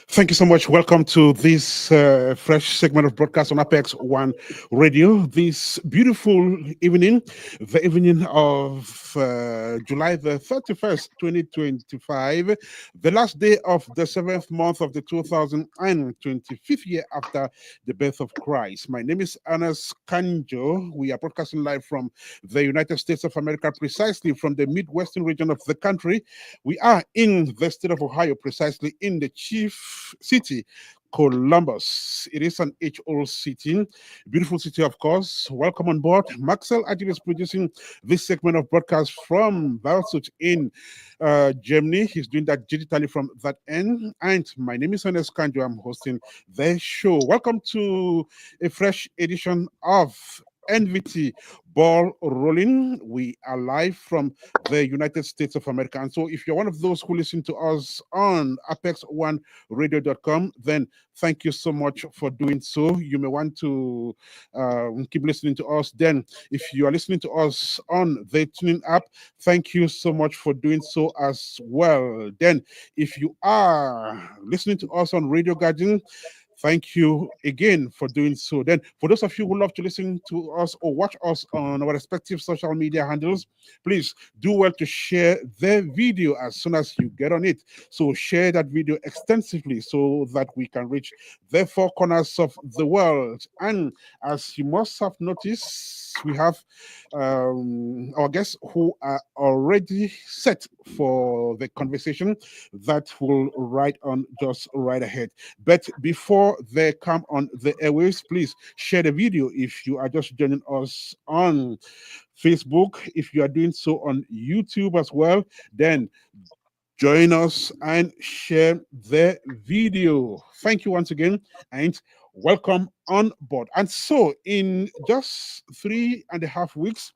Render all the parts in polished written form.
Thank you so much. Welcome to this fresh segment of broadcast on Apex One Radio. This beautiful evening, the evening of July the 31st, 2025, the last day of the seventh month of the 2025th year after the birth of Christ. My name is Ernest Kanjo. We are broadcasting live from the United States of America, precisely from the Midwestern region of the country. We are in the state of Ohio, precisely in the chief city, Columbus. It is an age-old city, beautiful city, of course. Welcome on board. Marcel Adg is producing this segment of broadcast from Valsuch in Germany. He's doing that digitally from that end. And my name is Ernest Kanjo. I'm hosting the show. Welcome to a fresh edition of Nvt Ball Roll'N. We are live from the United States of America. And so if you're one of those who listen to us on apex1radio.com, then thank you so much for doing so. You may want to keep listening to us. Then if you are listening to us on the tuning app, thank you so much for doing so as well. Then if you are listening to us on Radio Garden, thank you again for doing so. Then, for those of you who love to listen to us or watch us on our respective social media handles, please do well to share the video as soon as you get on it. So share that video extensively so that we can reach the four corners of the world. And as you must have noticed, we have our guests who are already set for the conversation that will ride on just right ahead. But before they come on the airwaves, please share the video if you are just joining us on Facebook. If you are doing so on YouTube as well, then join us and share the video. Thank you once again and welcome on board. And so in just 3.5 weeks,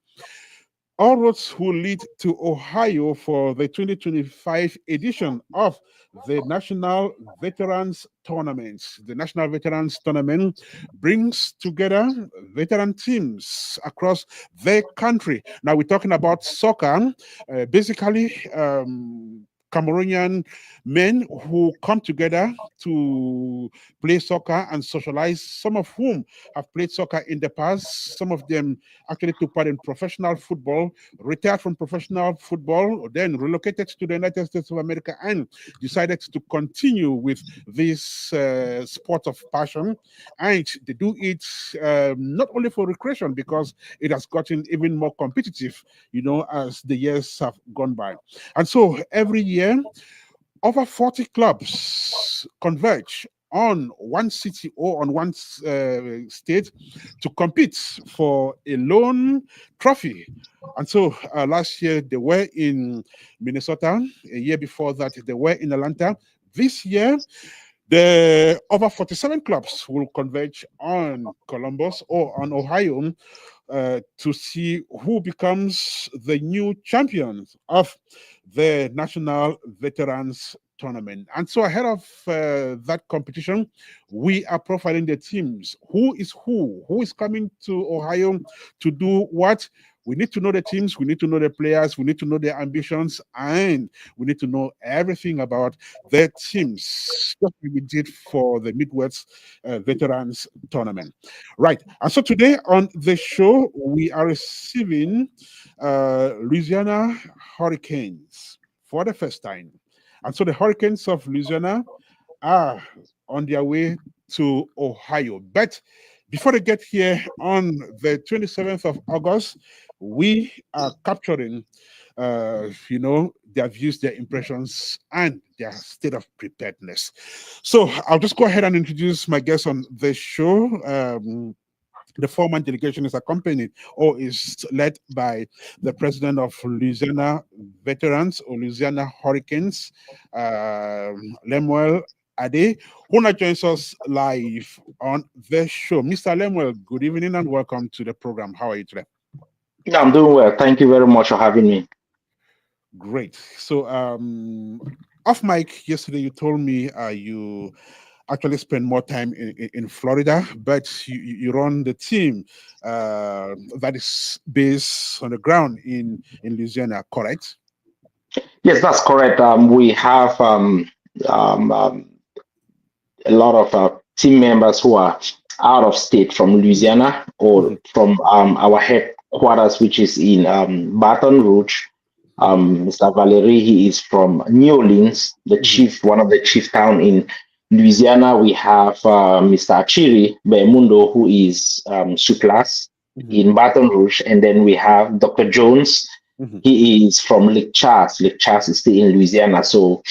all roads will lead to Ohio for the 2025 edition of the National Veterans Tournament. The National Veterans Tournament brings together veteran teams across the country. Now we're talking about soccer, basically Cameroonian men who come together to play soccer and socialize, some of whom have played soccer in the past. Some of them actually took part in professional football, retired from professional football, then relocated to the United States of America and decided to continue with this sport of passion. And they do it not only for recreation, because it has gotten even more competitive, as the years have gone by. And so every year, over 40 clubs converge on one city or on one state to compete for a lone trophy. And so last year they were in Minnesota. A year before that they were in Atlanta. This year, the over 47 clubs will converge on Columbus or on Ohio to see who becomes the new champions of the National Veterans Tournament. And so ahead of that competition, we are profiling the teams. Who is coming to Ohio to do what? We need to know the teams, we need to know the players, we need to know their ambitions, and we need to know everything about their teams, just like we did for the Midwest Veterans Tournament. Right. And so today on the show, we are receiving Louisiana Hurricanes for the first time. And so the Hurricanes of Louisiana are on their way to Ohio. But before they get here on the 27th of August, we are capturing, their views, their impressions, and their state of preparedness. So I'll just go ahead and introduce my guests on the show. The four-man delegation is accompanied or is led by the president of Louisiana Veterans or Louisiana Hurricanes, Lemuel Adg, who now joins us live on the show. Mr. Lemuel, good evening and welcome to the program. How are you today? Yeah, I'm doing well. Thank you very much for having me. Great. So, off mic yesterday, you told me you actually spend more time in Florida, but you run the team that is based on the ground in Louisiana, correct? Yes, that's correct. We have um, um, a lot of team members who are out of state from Louisiana or Hmm. from our headquarters, which is in Baton Rouge. Hmm. Mr. Valerie, he is from New Orleans, the Hmm. chief, one of the chief town in Louisiana. We have Mr. Achiri Bemundo, who is Suplas Hmm. in Baton Rouge, and then we have Dr. Jones. Hmm. He is from Lake Charles. Lake Charles is still in Louisiana, so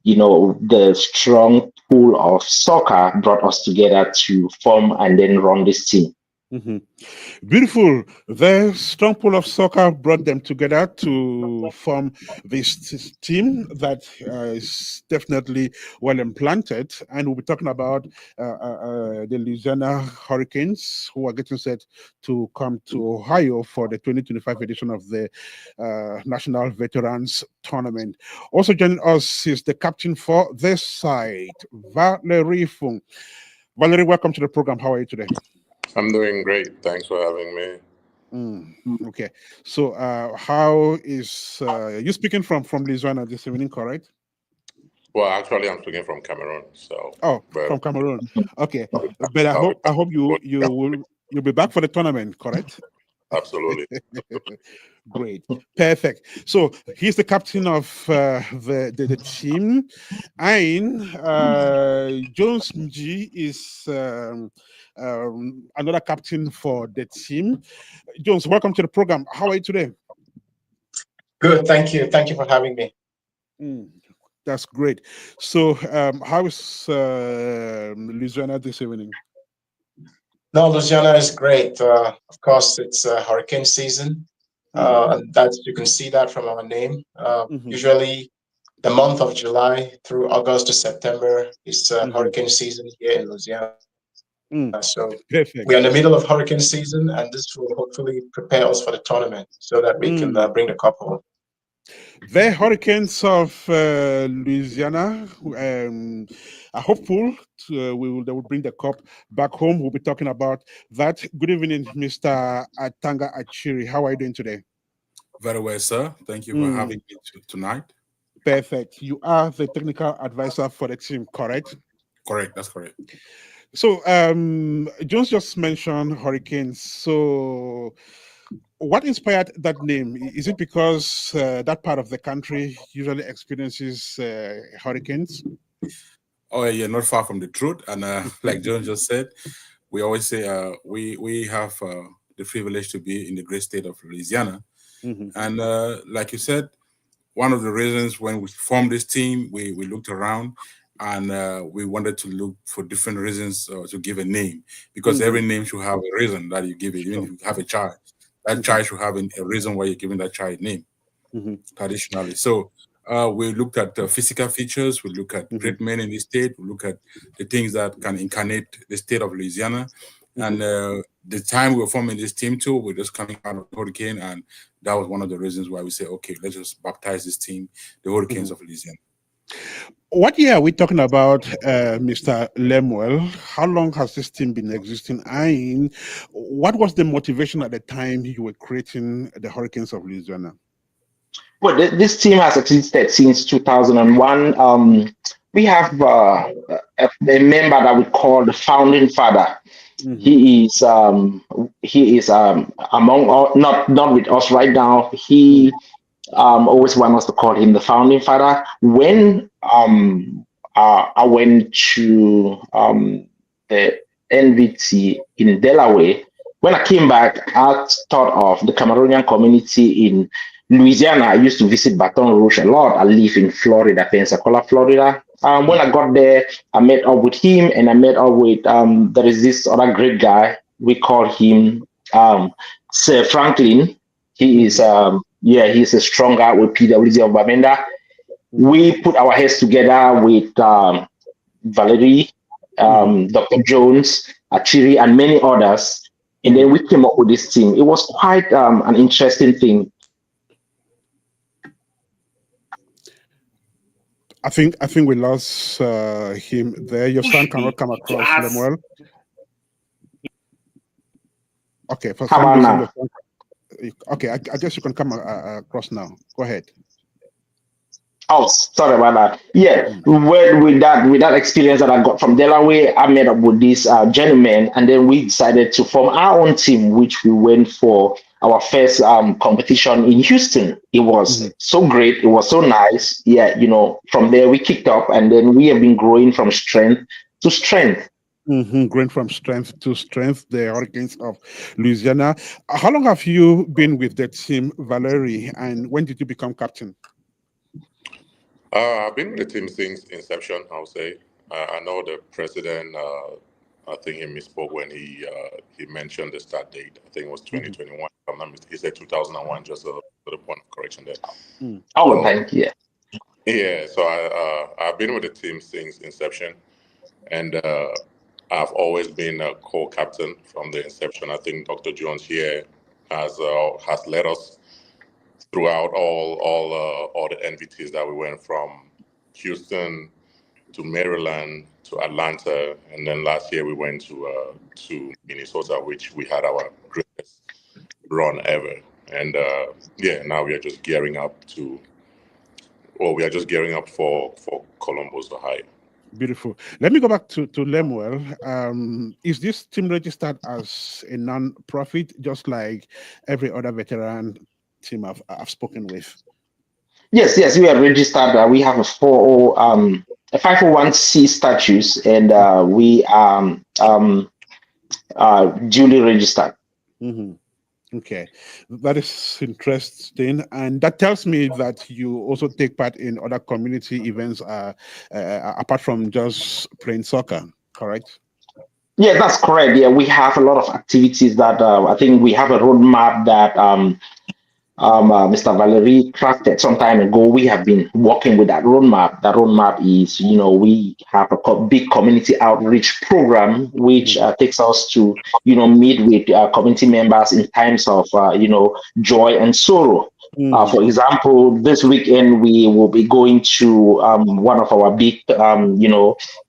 the strong pool of soccer brought us together to form and then run this team. Hmm. Beautiful. The strong pool of soccer brought them together to form this team that is definitely well implanted. And we'll be talking about the Louisiana Hurricanes, who are getting set to come to Ohio for the 2025 edition of the National Veterans Tournament. Also joining us is the captain for this side, Valerie Fung. Valerie, welcome to the program. How are you today? I'm doing great. Thanks for having me. Okay. So, how is you speaking from Louisiana this evening, correct? Well, actually, I'm speaking from Cameroon, so Oh, but from Cameroon. Okay, but I I'll be hope I back. hope you'll be back for the tournament, correct? Absolutely. Great, perfect. So he's the captain of the team, and Jones Mji is another captain for the team. Jones, welcome to the program. How are you today? Good, thank you. Thank you for having me. Mm, that's great. So, how is Louisiana this evening? No, Louisiana is great. Of course, it's hurricane season. And that you can see that from our name. Hmm. Usually, the month of July through August to September is Hmm. hurricane season here in Louisiana. So we Perfect. are in the middle of hurricane season, and this will hopefully prepare us for the tournament so that we can bring the cup home. The Hurricanes of Louisiana are hopeful they will bring the cup back home. We'll be talking about that. Good evening, Mr. Atanga Achiri. How are you doing today? Very well, sir. Thank you for Mm, having me tonight. perfect. You are the technical advisor for the team, correct? Correct, that's correct. So, Jones just mentioned hurricanes. So, what inspired that name? Is it because that part of the country usually experiences hurricanes? Oh, yeah, not far from the truth. And like John just said, we always say we have the privilege to be in the great state of Louisiana. Mhm. And like you said, one of the reasons when we formed this team, we looked around and we wanted to look for different reasons to give a name, because every Mhm. name should have a reason that you give it. Even if you have a child, that Mhm. child should have a reason why you're giving that child a name Mhm. traditionally. So we looked at physical features, we look at Mhm. great men in the state, we look at the things that can incarnate the state of Louisiana. And Mhm. the time we were forming this team too, we're just coming out of the hurricane, and that was one of the reasons why we say, okay, let's just baptize this team the Hurricanes Mhm. of Louisiana. What year are we talking about, Mr. Lemuel? How long has this team been existing? And what was the motivation at the time you were creating the Hurricanes of Louisiana? Well, this team has existed since 2001. We have a member that we call the founding father. Mhm. He is among all, not with us right now. Mhm. He always want us to call him the founding father. When I went to the NVT in Delaware, when I came back, I thought of the Cameroonian community in Louisiana. I used to visit Baton Rouge a lot. I live in Florida, Pensacola, Florida. When I got there, I met up with him, and I met up with there is this other great guy. We call him Sir Franklin. He is Mhm. he's a strong guy with PWG of Bamenda. Mhm. We put our heads together with Valerie, Mhm. Dr. Jones, Achiri, and many others. And then Mhm. we came up with this team. It was quite an interesting thing. I think we lost him there. Your son cannot come across, Lemuel. Okay, for How some about reason, now? your son, okay, I guess you can come across now. Go ahead. Oh, sorry about that. Yeah, Mm. with that experience that I got from Delaware, I met up with this gentleman, and then we decided to form our own team, which we went for our first competition in Houston. It was Mhm. so great. It was so nice. Yeah, from there we kicked off, and then we have been growing from strength to strength. Going from strength to strength, the Hurricanes of Louisiana. How long have you been with the team, Valerie, and when did you become captain? I've been with the team since inception, I would say. I know the president, I think he misspoke when he mentioned the start date. I think it was Mhm. 2021. If I'm not mistaken. He said 2001, just a little point of correction there. Mm. Oh, So, thank you. yeah, so I've been with the team since inception, and I've always been a co-captain from the inception. I think Dr. Jones here has led us throughout all the NVTs that we went from Houston to Maryland to Atlanta, and then last year we went to Minnesota, which we had our greatest run ever. And yeah, now we are just gearing up for Columbus, Ohio. Beautiful. Let me go back to Lemuel. Is this team registered as a non-profit, just like every other veteran team I've spoken with? Yes, we are registered. We have a 501c status, and we duly registered. Hmm. Okay, that is interesting, and that tells me that you also take part in other community events, apart from just playing soccer. Correct? Yeah, that's correct. Yeah, we have a lot of activities that I think we have a roadmap that Mr. Valerie crafted some time ago. We have been working with that roadmap. That roadmap is, we have a big community outreach program, which Mhm. takes us to, meet with community members in times of, joy and sorrow. For Mhm. example, this weekend we will be going to one of our big,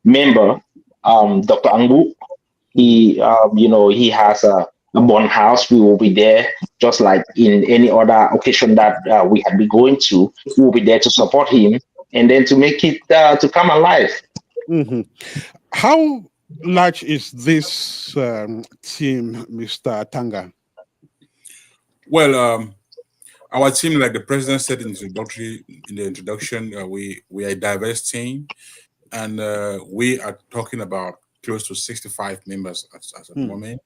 member, Dr. Angu. Mhm. He has a born house. We will be there, just like in any other occasion that we had been going to. We will be there to support him and then to make it to come alive. Mhm. How large is this team, Mr. Tanga? Well, our team, like the president said in the introduction, we are a diverse team, and we are talking about close to 65 members at the Hmm. moment.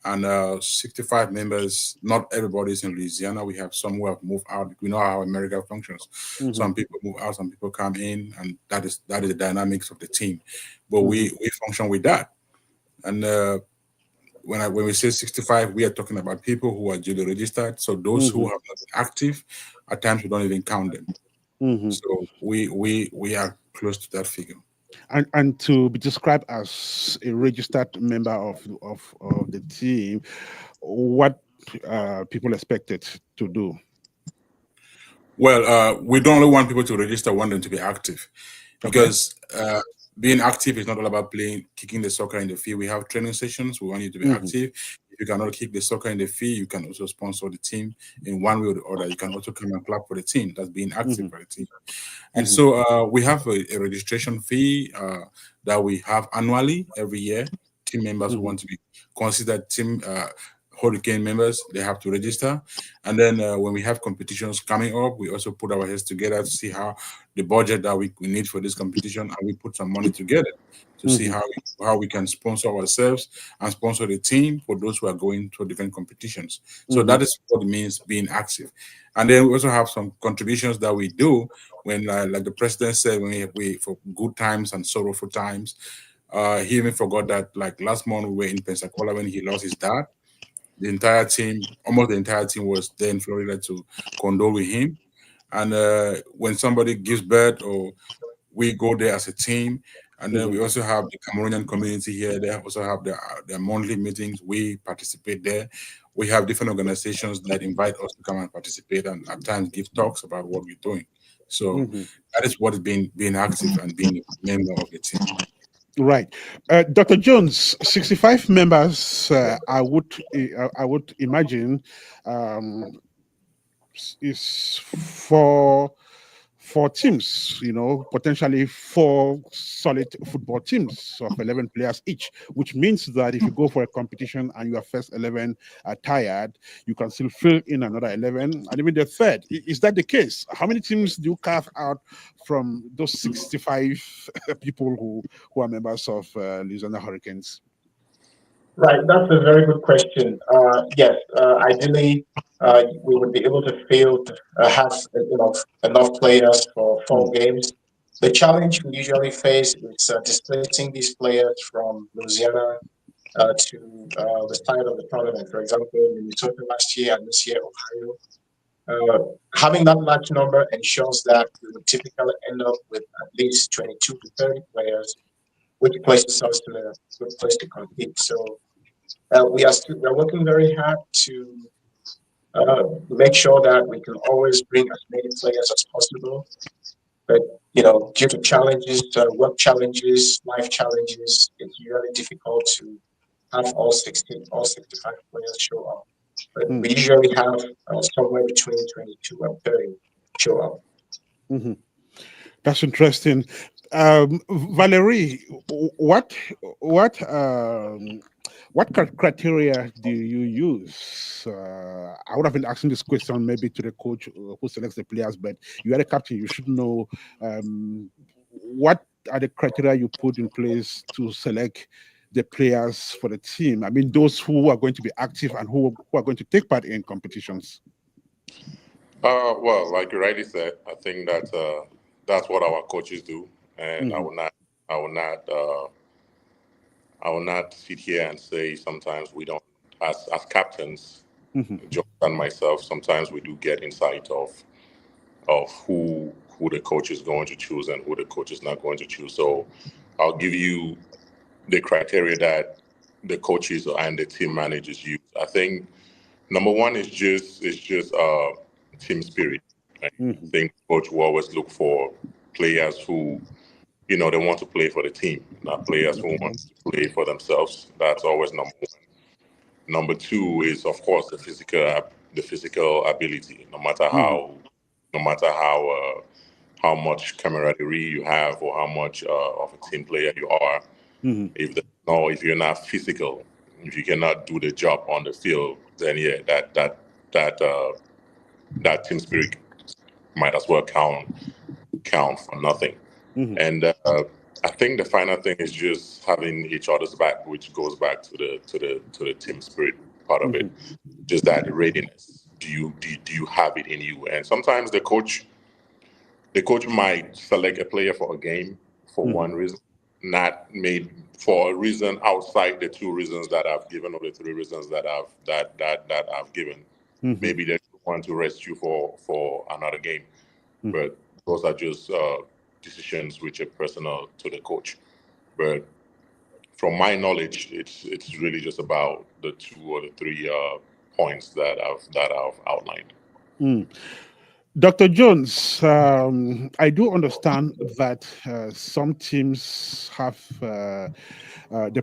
And 65 members, not everybody is in Louisiana. We have some who have moved out. We know how America functions. Mhm. Some people move out, some people come in, and that is the dynamics of the team. But Mhm. we function with that. And when we say 65, we are talking about people who are duly registered. So those who Mhm. have not been active, at times we don't even count them. Mhm. So we are close to that figure. And to be described as a registered member of the team, what people expected to do? Well, we don't only want people to register, we want them to be active, Okay. because being active is not all about kicking the soccer in the field. We have training sessions. We want you to be Mhm. active. If you cannot kick the soccer in the field, you can also sponsor the team in one way or the other. You can also come and clap for the team. That's being active Mhm. for the team. And Mhm. so we have a registration fee that we have annually every year. Team members who Mhm. want to be considered team Hurricane members, they have to register. And then when we have competitions coming up, we also put our heads together to see how the budget that we need for this competition, and we put some money together to see Mhm. how we can sponsor ourselves and sponsor the team for those who are going to different competitions. So Mhm. that is what it means being active. And then we also have some contributions that we do when, like the president said, when we for good times and sorrowful times. He even forgot that, like last month we were in Pensacola when he lost his dad. The entire team, almost the entire team, was there in Florida to condole with him. And when somebody gives birth, or we go there as a team. And then we Mhm. also have the Cameroonian community here. They also have their monthly meetings. We participate there. We have different organizations that invite us to come and participate, and at times give talks about what we're doing. So that is what is being active and being a member of the team. Right, Dr. Jones. 65 members. I would imagine is for teams, potentially four solid football teams of 11 players each, which means that if you go for a competition and your first 11 are tired, you can still fill in another 11 and even the third. Is that the case? How many teams do you carve out from those 65 people who are members of Louisiana Hurricanes? Right, that's a very good question. Yes, ideally, we would be able to field have enough players for 4 games. The challenge we usually face is displacing these players from Louisiana to the side of the tournament. For example, Minnesota last year and this year Ohio. Having that large number ensures that we would typically end up with at least 22 to 30 players, which places us in a good place to compete. So we're working very hard to make sure that we can always bring as many players as possible. But due to challenges, work challenges, life challenges, it's really difficult to have all 65 players show up. But we usually have somewhere between 22 and 30 show up. Mm-hmm. That's interesting. Valerie, what criteria do you use? I would have been asking this question maybe to the coach who selects the players, but you are a captain. You should know what are the criteria you put in place to select the players for the team. I mean, those who are going to be active and who are going to take part in competitions. Well, like you rightly said, I think that's what our coaches do, and I will not sit here and say sometimes we don't, as captains, John and myself, sometimes we do get insight of who the coach is going to choose and who the coach is not going to choose. So I'll give you the criteria that the coaches and the team managers use. I think number one is just team spirit. I think coach will always look for players who, they want to play for the team, not players who want to play for themselves. That's always number one. Number two is, of course, the physical ability. No matter how much camaraderie you have or how much of a team player you are, if you're not physical, if you cannot do the job on the field, then yeah, that team spirit might as well count for nothing. And I think the final thing is just having each other's back, which goes back to the team spirit part of it. Just that readiness. Do you have it in you? And sometimes the coach might select a player for a game for one reason, not made for a reason outside the 2 reasons that I've given or the 3 reasons that I've given. Maybe they want to rest you for another game, but those are just decisions which are personal to the coach. But from my knowledge, it's really just about the 2 or the 3 points that I've outlined. Dr. Jones, I do understand that some teams have the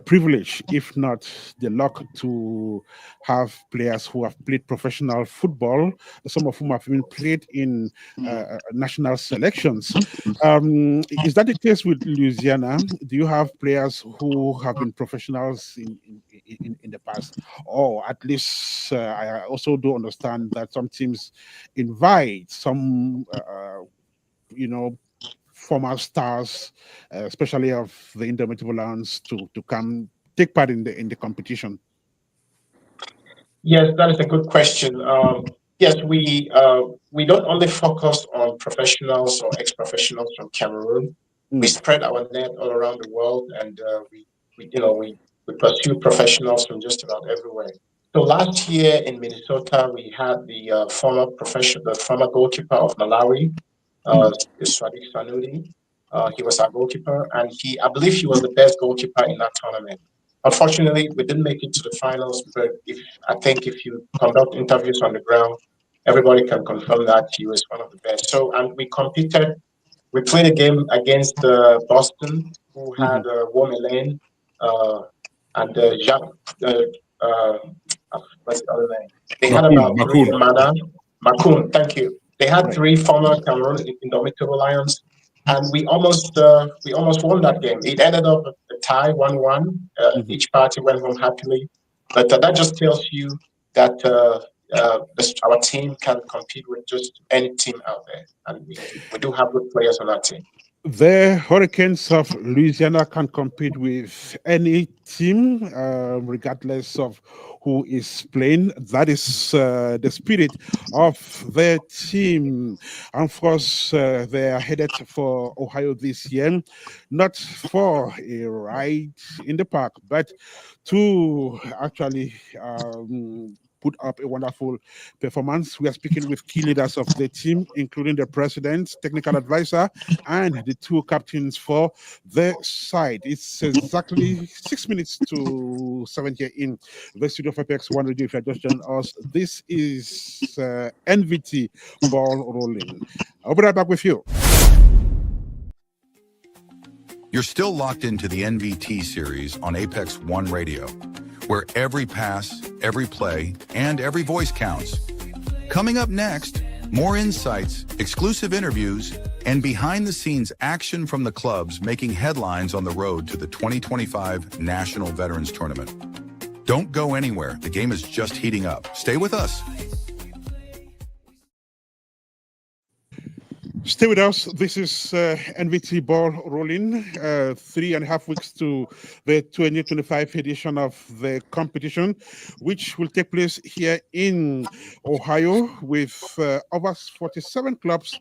privilege, if not the luck, to have players who have played professional football, some of whom have even played in national selections. Is that the case with Louisiana? Do you have players who have been professionals in the past? Or at least I also do understand that some teams invite some former stars, especially of the Indomitable Lions, to come take part in the competition. Yes, that is a good question. Yes, we don't only focus on professionals or ex-professionals from Cameroon. We spread our net all around the world, and we pursue professionals from just about everywhere. So last year in Minnesota, we had the former goalkeeper of Malawi, Swadik Sanudi. He was our goalkeeper, and I believe he was the best goalkeeper in that tournament. Unfortunately, we didn't make it to the finals, but I think if you conduct interviews on the ground, everybody can confirm that he was one of the best. So, and we played a game against Boston, who had Warm Elaine and Jacques. What's the other name? They had about three Macoun, thank you. They had three former Cameroon Indomitable Lions, and we almost won that game. It ended up a tie, 1-1. Each party went home happily, but that just tells you that our team can compete with just any team out there, and we do have good players on our team. The Hurricanes of Louisiana can compete with any team, regardless of who is playing. That is the spirit of their team. And of course, they are headed for Ohio this year, not for a ride in the park, but to actually put up a wonderful performance. We are speaking with key leaders of the team, including the president, technical advisor, and the two captains for the side. It's exactly 6 minutes to 7 here in the studio of Apex One Radio. If you're just joining us, this is Nvt Ball Roll'N. I'll be right back with you. You're still locked into the NVT series on Apex One Radio, where every pass, every play, and every voice counts. Coming up next, more insights, exclusive interviews, and behind-the-scenes action from the clubs making headlines on the road to the 2025 National Veterans Tournament. Don't go anywhere. The game is just heating up. Stay with us. Stay with us. This is Nvt Ball Roll'N. 3.5 weeks to the 2025 edition of the competition, which will take place here in Ohio with over 47 clubs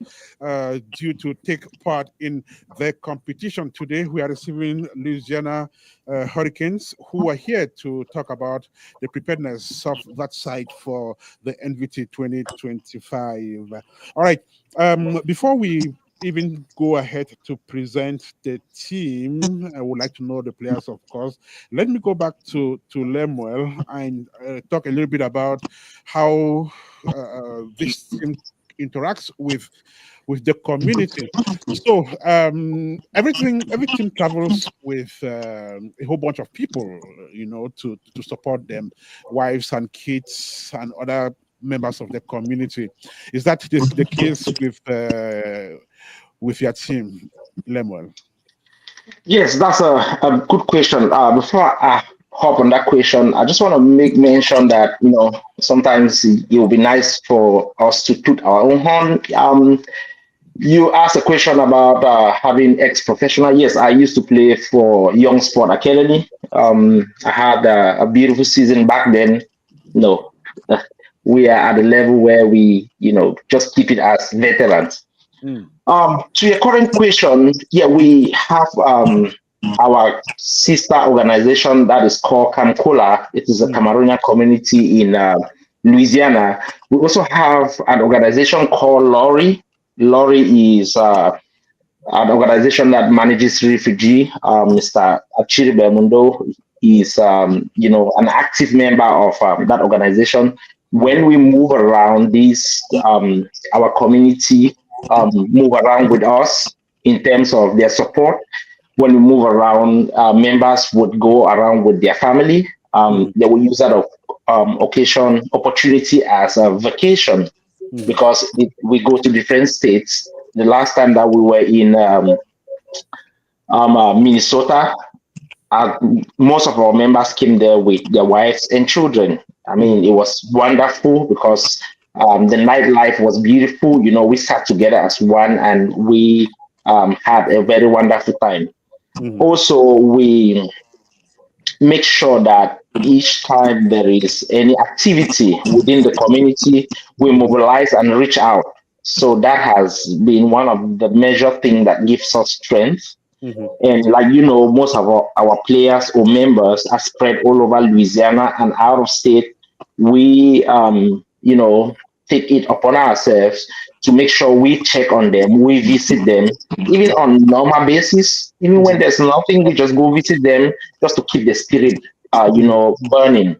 due to take part in the competition. Today, we are receiving Louisiana Hurricanes, who are here to talk about the preparedness of that side for the Nvt 2025. All right. Before we even go ahead to present the team, I would like to know the players, of course. Let me go back to Lemuel and talk a little bit about how this team interacts with the community. So every team travels with a whole bunch of people, to support them, wives and kids and other members of the community. Is that the case with your team, Lemuel? Yes, that's a good question. Before I hop on that question, I just want to make mention that, sometimes it will be nice for us to toot our own horn. You asked a question about having ex-professional. Yes, I used to play for Young Sport Academy. I had a beautiful season back then. No, we are at a level where we, just keep it as veterans. To your current question, yeah, we have our sister organization that is called Camcola. It is a Cameroonian community in Louisiana. We also have an organization called Lori. Lori is an organization that manages refugee. Mr. Achiri Belmundo is, an active member of that organization. When we move around our community move around with us in terms of their support. When we move around, members would go around with their family. They will use that opportunity as a vacation because we go to different states. The last time that we were in Minnesota, most of our members came there with their wives and children. I mean, it was wonderful because the nightlife was beautiful. We sat together as one and we had a very wonderful time. Also, we make sure that each time there is any activity within the community, we mobilize and reach out. So that has been one of the major things that gives us strength. And most of our players or members are spread all over Louisiana and out of state. We, take it upon ourselves to make sure we check on them, we visit them, even on normal basis. Even when there's nothing, we just go visit them just to keep the spirit, burning.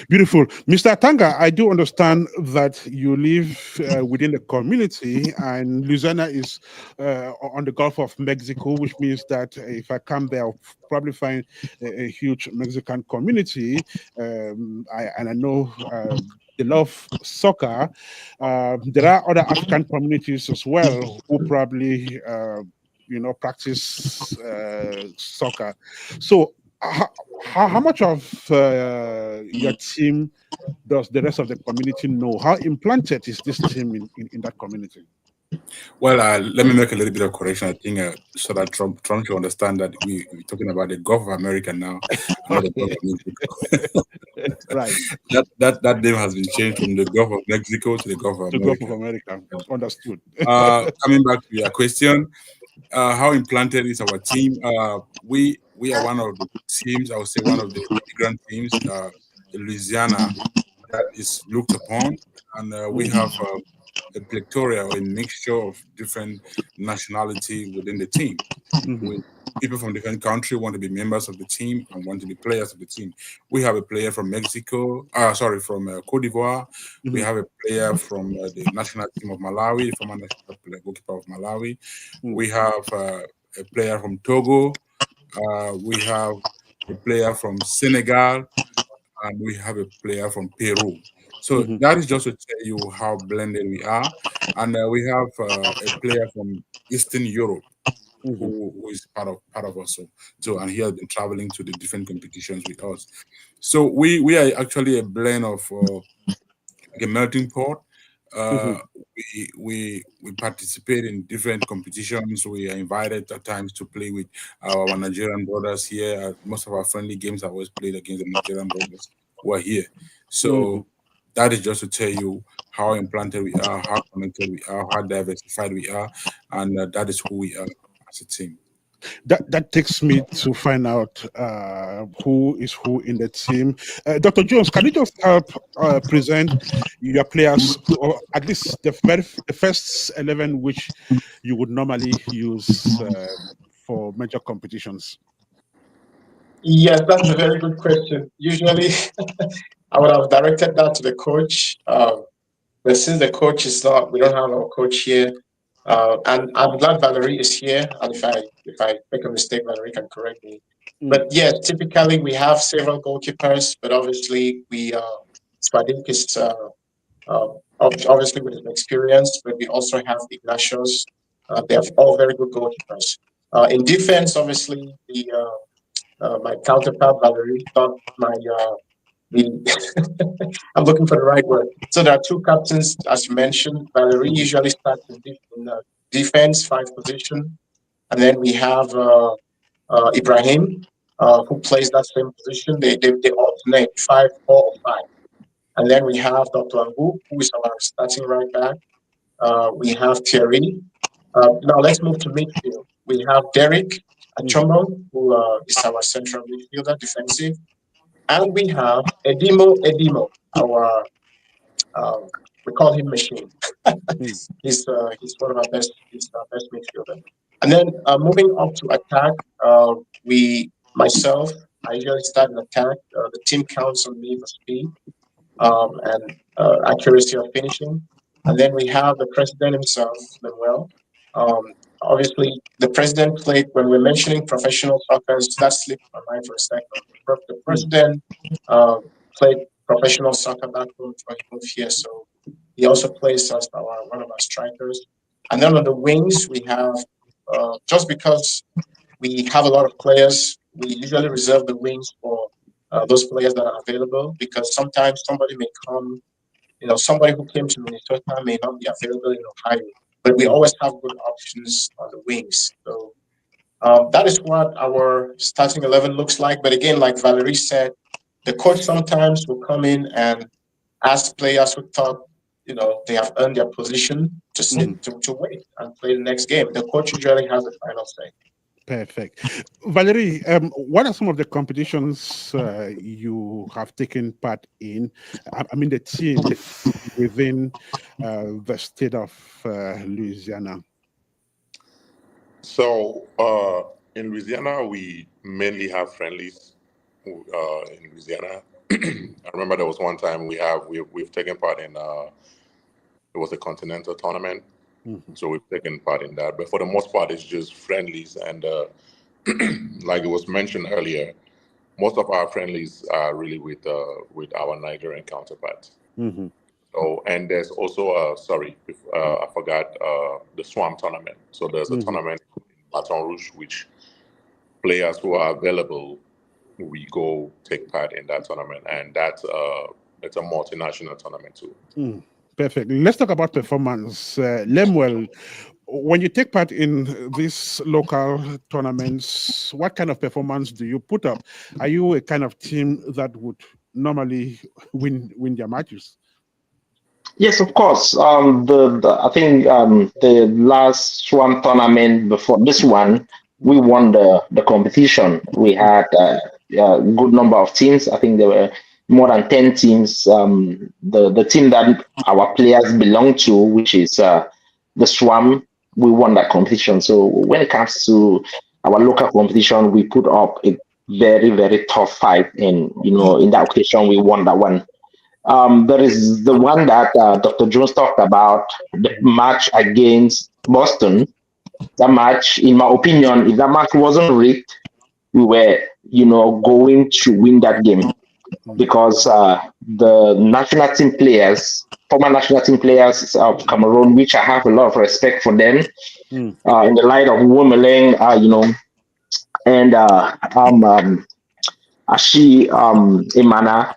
Beautiful. Mr. Tanga, I do understand that you live within the community, and Louisiana is on the Gulf of Mexico, which means that if I come there, I'll probably find a huge Mexican community. And I know they love soccer. There are other African communities as well who probably practice soccer. So how much of your team does the rest of the community know? How implanted is this team in that community? Well, let me make a little bit of correction. I think so that Trump should understand that we're talking about the Gulf of America now, and not the Gulf of Mexico. Right. That name has been changed from the Gulf of Mexico to the Gulf of The Gulf of America. America. Understood. Coming back to your question, how implanted is our team? We are one of the teams. I would say one of the immigrant teams in Louisiana that is looked upon, and we have a plethora or a mixture of different nationality within the team. With people from different countries want to be members of the team and want to be players of the team. We have a player from Mexico, from Cote d'Ivoire. We have a player from the national team of Malawi, the former national goalkeeper of Malawi. We have a player from Togo. We have a player from Senegal, and we have a player from Peru. So that is just to tell you how blended we are. And we have a player from Eastern Europe who is part of us. So and he has been traveling to the different competitions with us. So we are actually a blend of like a melting pot. We participate in different competitions. We are invited at times to play with our Nigerian brothers here. Most of our friendly games are always played against the Nigerian brothers who are here. So that is just to tell you how implanted we are, how connected we are, how diversified we are, and that is who we are as a team. That takes me to find out who is who in the team. Dr. Jones, can you just help present your players, or at least the first 11 which you would normally use for major competitions? Yes, that's a very good question. Usually, I would have directed that to the coach. But since the coach is not, we don't have our coach here. And I'm glad Valerie is here. And if I make a mistake, Valerie can correct me. But yeah, typically we have several goalkeepers, but obviously Spadik is obviously with his experience, but we also have Ignatius. They are all very good goalkeepers. In defense, obviously my counterpart Valerie thought I'm looking for the right word. So there are two captains, as you mentioned. Valerie usually starts in defense, 5 position. And then we have Ibrahim, who plays that same position. They alternate 5, 4, or 5. And then we have Dr. Angu, who is our starting right back. We have Thierry. Now let's move to midfield. We have Derek Achombo, who is our central midfielder, defensive. And we have Edimo, our we call him Machine. He's one of our best. He's our best midfielder. And then moving up to attack, I usually start an attack. The team counts on me for speed and accuracy of finishing. And then we have the president himself, Manuel. Obviously, the president played, when we're mentioning professional soccer, that slipped my mind for a second. The president played professional soccer back home before he moved here, so he also plays as one of our strikers. And then on the wings, we have, just because we have a lot of players, we usually reserve the wings for those players that are available, because sometimes somebody may come, somebody who came to Minnesota may not be available in Ohio, but we always have good options on the wings. So that is what our starting 11 looks like. But again, like Valerie said, the coach sometimes will come in and ask players who thought, they have earned their position to sit to wait and play the next game. The coach usually has the final say. Perfect. Valerie, what are some of the competitions you have taken part in? I mean, the team within the state of Louisiana. So in Louisiana, we mainly have friendlies in Louisiana. I remember there was one time we've taken part in it was a continental tournament, so we've taken part in that. But for the most part, it's just friendlies, and like it was mentioned earlier, most of our friendlies are really with our Nigerian counterparts. So, and there's also I forgot the Swamp tournament. So there's a tournament in Baton Rouge, which players who are available, we go take part in that tournament, and that's it's a multinational tournament too. Perfect. Let's talk about performance. Lemuel, when you take part in these local tournaments, what kind of performance do you put up? Are you a kind of team that would normally win their matches? Yes, of course. I think the last one tournament before this one, we won the competition. We had a good number of teams. I think there were more than 10 teams. The team that our players belong to, which is the Swam, we won that competition. So when it comes to our local competition, we put up a very, very tough fight. And, in that occasion, we won that one. There is the one that Dr. Jones talked about, the match against Boston. That match, in my opinion, if that match wasn't rigged, we were, going to win that game because the national team players, former national team players of Cameroon, which I have a lot of respect for them, in the light of Womeleng, and Ashi Emana,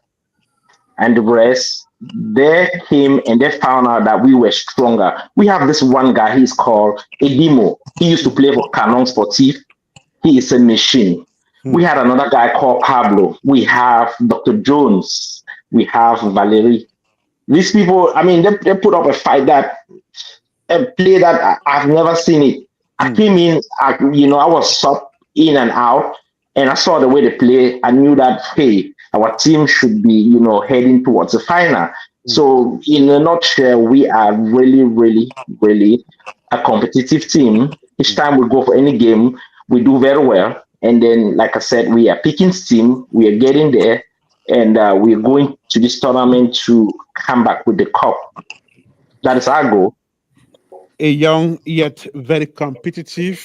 and the rest, they came and they found out that we were stronger. We have this one guy, he's called Edimo. He used to play for Canon Sportif. He is a machine. We had another guy called Pablo. We have Dr. Jones. We have Valerie. These people, I mean, they put up a fight a play that I've never seen it. I came in, I was sub in and out, and I saw the way they play. I knew that, hey, our team should be, heading towards the final. So, in a nutshell, we are really, really, really a competitive team. Each time we go for any game, we do very well. And then, like I said, we are picking steam. We are getting there, and we are going to this tournament to come back with the cup. That is our goal. A young yet very competitive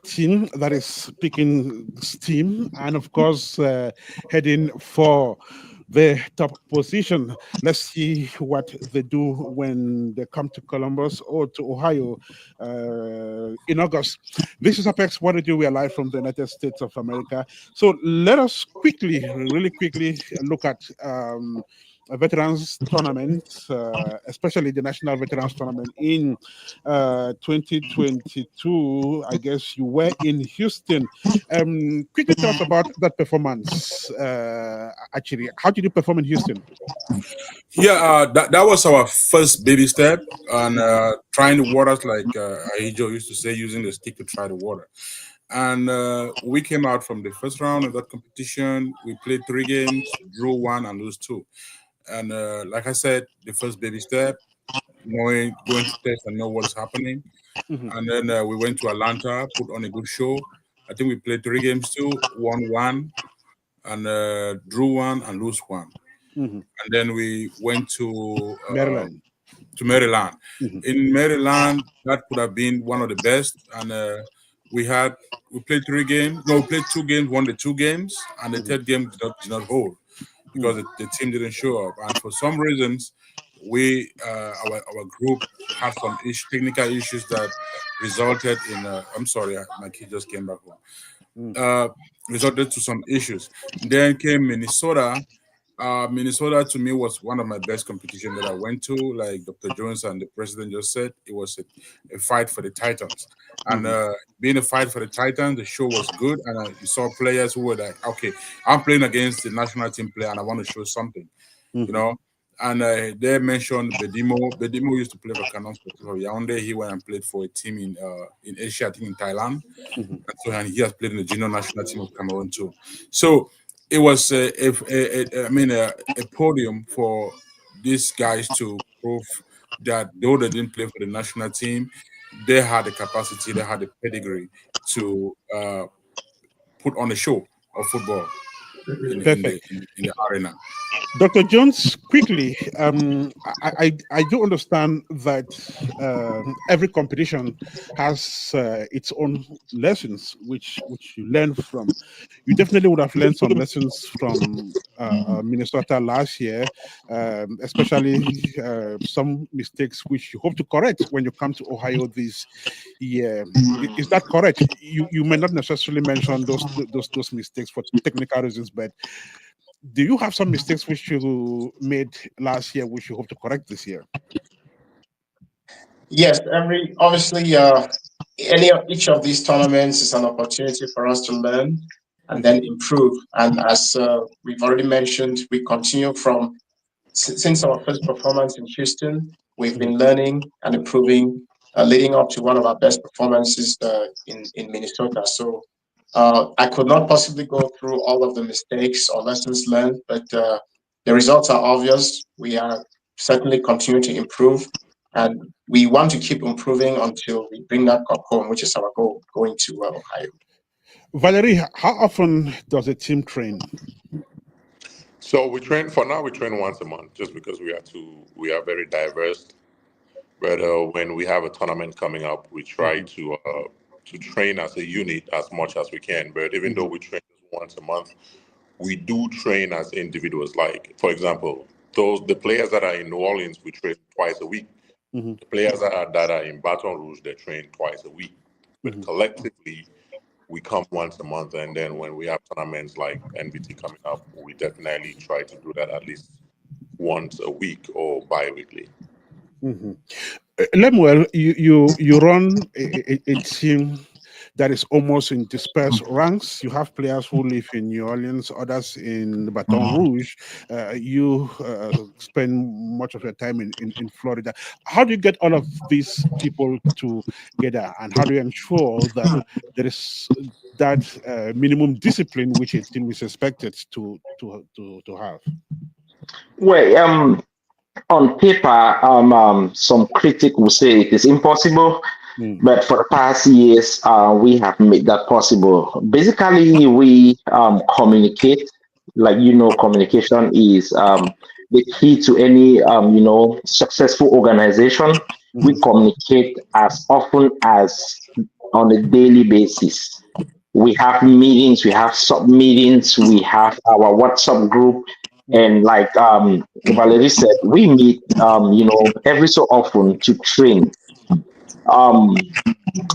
team that is picking steam and, of course, heading for the top position. Let's see what they do when they come to Columbus or to Ohio in August. This is Apex What to Do. We are live from the United States of America. So let us really quickly look at a veterans tournament, especially the National Veterans Tournament in 2022. I guess you were in Houston. Quickly tell us about that performance. Actually, how did you perform in Houston? Yeah, that was our first baby step on trying the waters, like Ahijo used to say, using the stick to try the water. And we came out from the first round of that competition. We played 3 games, drew 1 and lose 2. And like I said, the first baby step, going to test and know what is happening. And then we went to Atlanta, put on a good show. I think we played 3 games too, won 1, and drew 1 and lose 1. And then we went to Maryland. Maryland. In Maryland, that could have been one of the best. And we played 3 games. No, we played 2 games, won the 2 games, and the third game did not hold because the team didn't show up. And for some reasons, our group had some technical issues that resulted in. I'm sorry, my kid just came back home. Resulted to some issues. Then came Minnesota. Minnesota to me was one of my best competitions that I went to. Like Dr. Jones and the president just said, it was a fight for the Titans. And being a fight for the Titans, the show was good. And you saw players who were like, okay, I'm playing against the national team player and I want to show something, you know. And they mentioned Bedimo. Bedimo used to play for Canon for Yaoundé. He went and played for a team in Asia, I think in Thailand. And he has played in the junior national team of Cameroon too. So it was a podium for these guys to prove that though they didn't play for the national team, they had the capacity, they had the pedigree to put on a show of football. in the arena. Dr. Jones, quickly, I do understand that every competition has its own lessons, which you learn from. You definitely would have learned some lessons from Minnesota last year, especially some mistakes which you hope to correct when you come to Ohio this year. Is that correct? You may not necessarily mention those mistakes for technical reasons, but do you have some mistakes which you made last year which you hope to correct this year? Yes, each of these tournaments is an opportunity for us to learn and then improve. And as we've already mentioned, we continue since our first performance in Houston, we've been learning and improving, leading up to one of our best performances in Minnesota. So I could not possibly go through all of the mistakes or lessons learned, but the results are obvious. We are certainly continuing to improve, and we want to keep improving until we bring that cup home, which is our goal going to Ohio. Valerie, how often does a team train? So we train once a month, just because we are very diverse. But when we have a tournament coming up, we try to train as a unit as much as we can. But even though we train once a month, we do train as individuals. Like, for example, the players that are in New Orleans, we train twice a week. The players that are in Baton Rouge, they train twice a week. But collectively, we come once a month. And then when we have tournaments like NVT coming up, we definitely try to do that at least once a week or bi-weekly. Lemuel, you run a team that is almost in dispersed ranks. You have players who live in New Orleans, others in Baton Rouge. You spend much of your time in Florida. How do you get all of these people together, and how do you ensure that there is that minimum discipline which a team is expected to have? Well, on paper, some critic will say it is impossible, but for the past years, we have made that possible. Basically, we communicate. Like communication is the key to any successful organization. We communicate as often as on a daily basis. We have meetings, we have sub meetings, we have our WhatsApp group, and like Valerie said, we meet every so often to train. Um,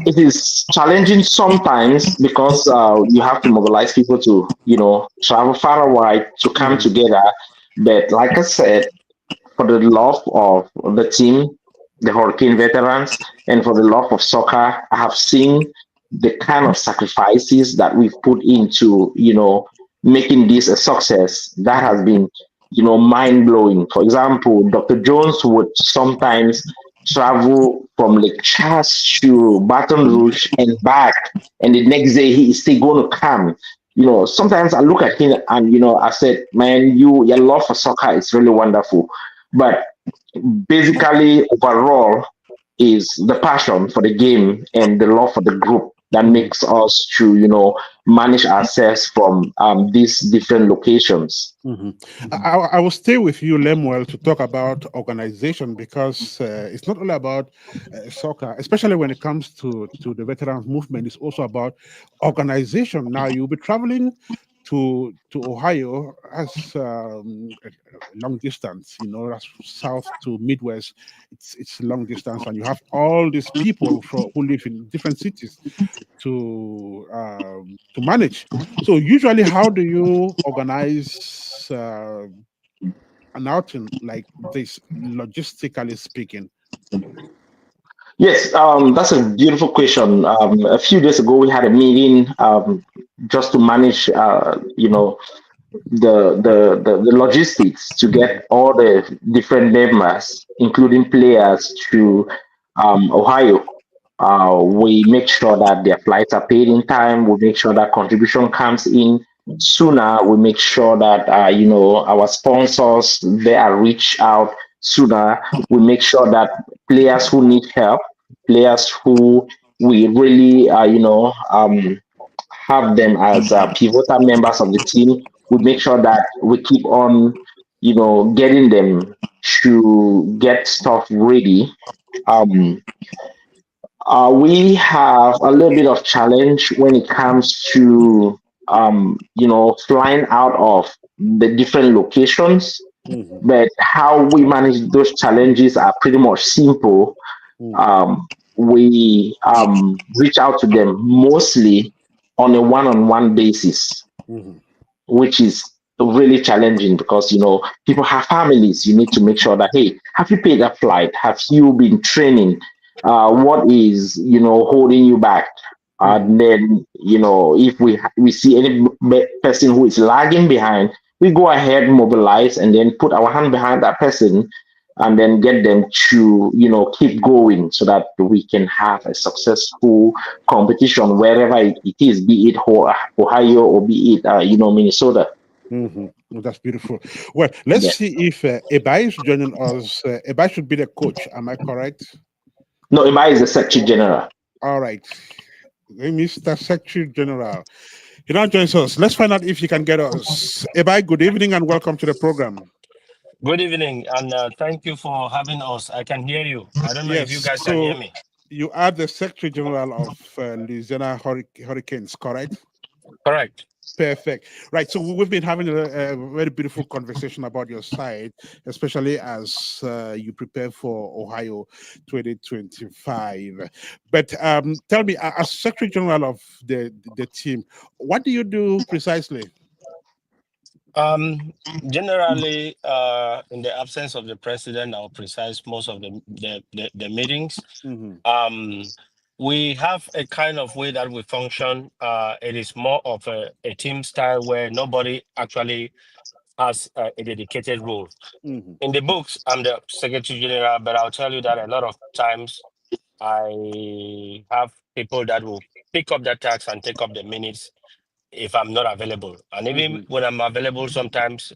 it is challenging sometimes because you have to mobilize people to travel far away to come together. But like I said, for the love of the team, the Hurricane veterans, and for the love of soccer, I have seen the kind of sacrifices that we've put into, making this a success. That has been, mind blowing. For example, Dr. Jones would sometimes travel from Lake Charles to Baton Rouge and back, and the next day he is still going to come. Sometimes I look at him and I said, man, your love for soccer is really wonderful. But basically, overall, is the passion for the game and the love for the group that makes us to manage ourselves from these different locations. I will stay with you, Lemuel, to talk about organization, because it's not only about soccer, especially when it comes to the veterans movement. It's also about organization. Now you'll be traveling to Ohio as a long distance, that's south to Midwest. It's long distance, and you have all these people who live in different cities to manage. So usually, how do you organize an outing like this, logistically speaking? Yes, that's a beautiful question. A few days ago, we had a meeting just to manage, the logistics to get all the different members, including players, to Ohio. We make sure that their flights are paid in time. We make sure that contribution comes in sooner. We make sure that our sponsors they are reached out sooner. We make sure that players who need help, players who we really have them as pivotal members of the team. we make sure that we keep on, getting them to get stuff ready. Um, we have a little bit of challenge when it comes to, flying out of the different locations, Mhm. but how we manage those challenges are pretty much simple. Mhm. We reach out to them mostly on a one-on-one basis, Mhm. which is really challenging because people have families. You need to make sure that, hey, have you paid a flight? Have you been training? What is holding you back? Mhm. And then if we see any person who is lagging behind, we go ahead, mobilize, and then put our hand behind that person, and then get them to keep going so that we can have a successful competition wherever it is, be it Ohio or be it Minnesota. Mhm. Oh, that's beautiful. Well, let's Yeah. see if Ebai is joining us. Ebai should be the coach. Am I correct? No, Ima is the Secretary General. All right. Mr. Secretary General. He now joins us. Let's find out if you can get us. Ebai, good evening and welcome to the program. Good evening, and thank you for having us. I can hear you. I don't know if you Yes. guys can hear So me. you are the Secretary General of Louisiana Hurricanes, correct? Correct. Perfect. Right. So we've been having a very beautiful conversation about your side, especially as you prepare for Ohio 2025. But tell me, as Secretary General of the team, what do you do precisely? Um, Generally, in the absence of the president, I'll precise most of the meetings. Mm-hmm. Um, we have a kind of way that we function. It is more of a team style where nobody actually has a dedicated role. Mm-hmm. In the books, I'm the Secretary General, but I'll tell you that a lot of times I have people that will pick up that task and take up the minutes if I'm not available. And even Mm-hmm. when I'm available, sometimes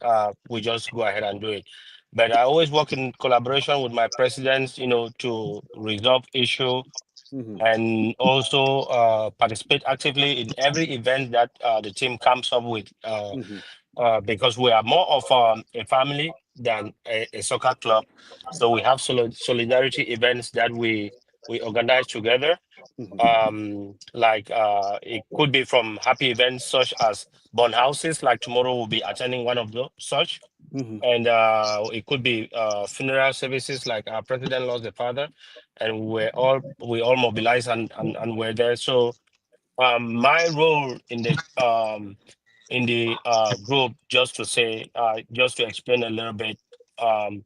we just go ahead and do it. But I always work in collaboration with my presidents, to resolve issue Mm-hmm. and also participate actively in every event that the team comes up with. Mm-hmm. Because we are more of a family than a soccer club, so we have solidarity events that we organize together. Like it could be from happy events such as born houses, like tomorrow we'll be attending one of those such, Mm-hmm. and it could be funeral services, like our president lost a father, and we all mobilize and we're there. So my role in the group, just to explain a little bit. um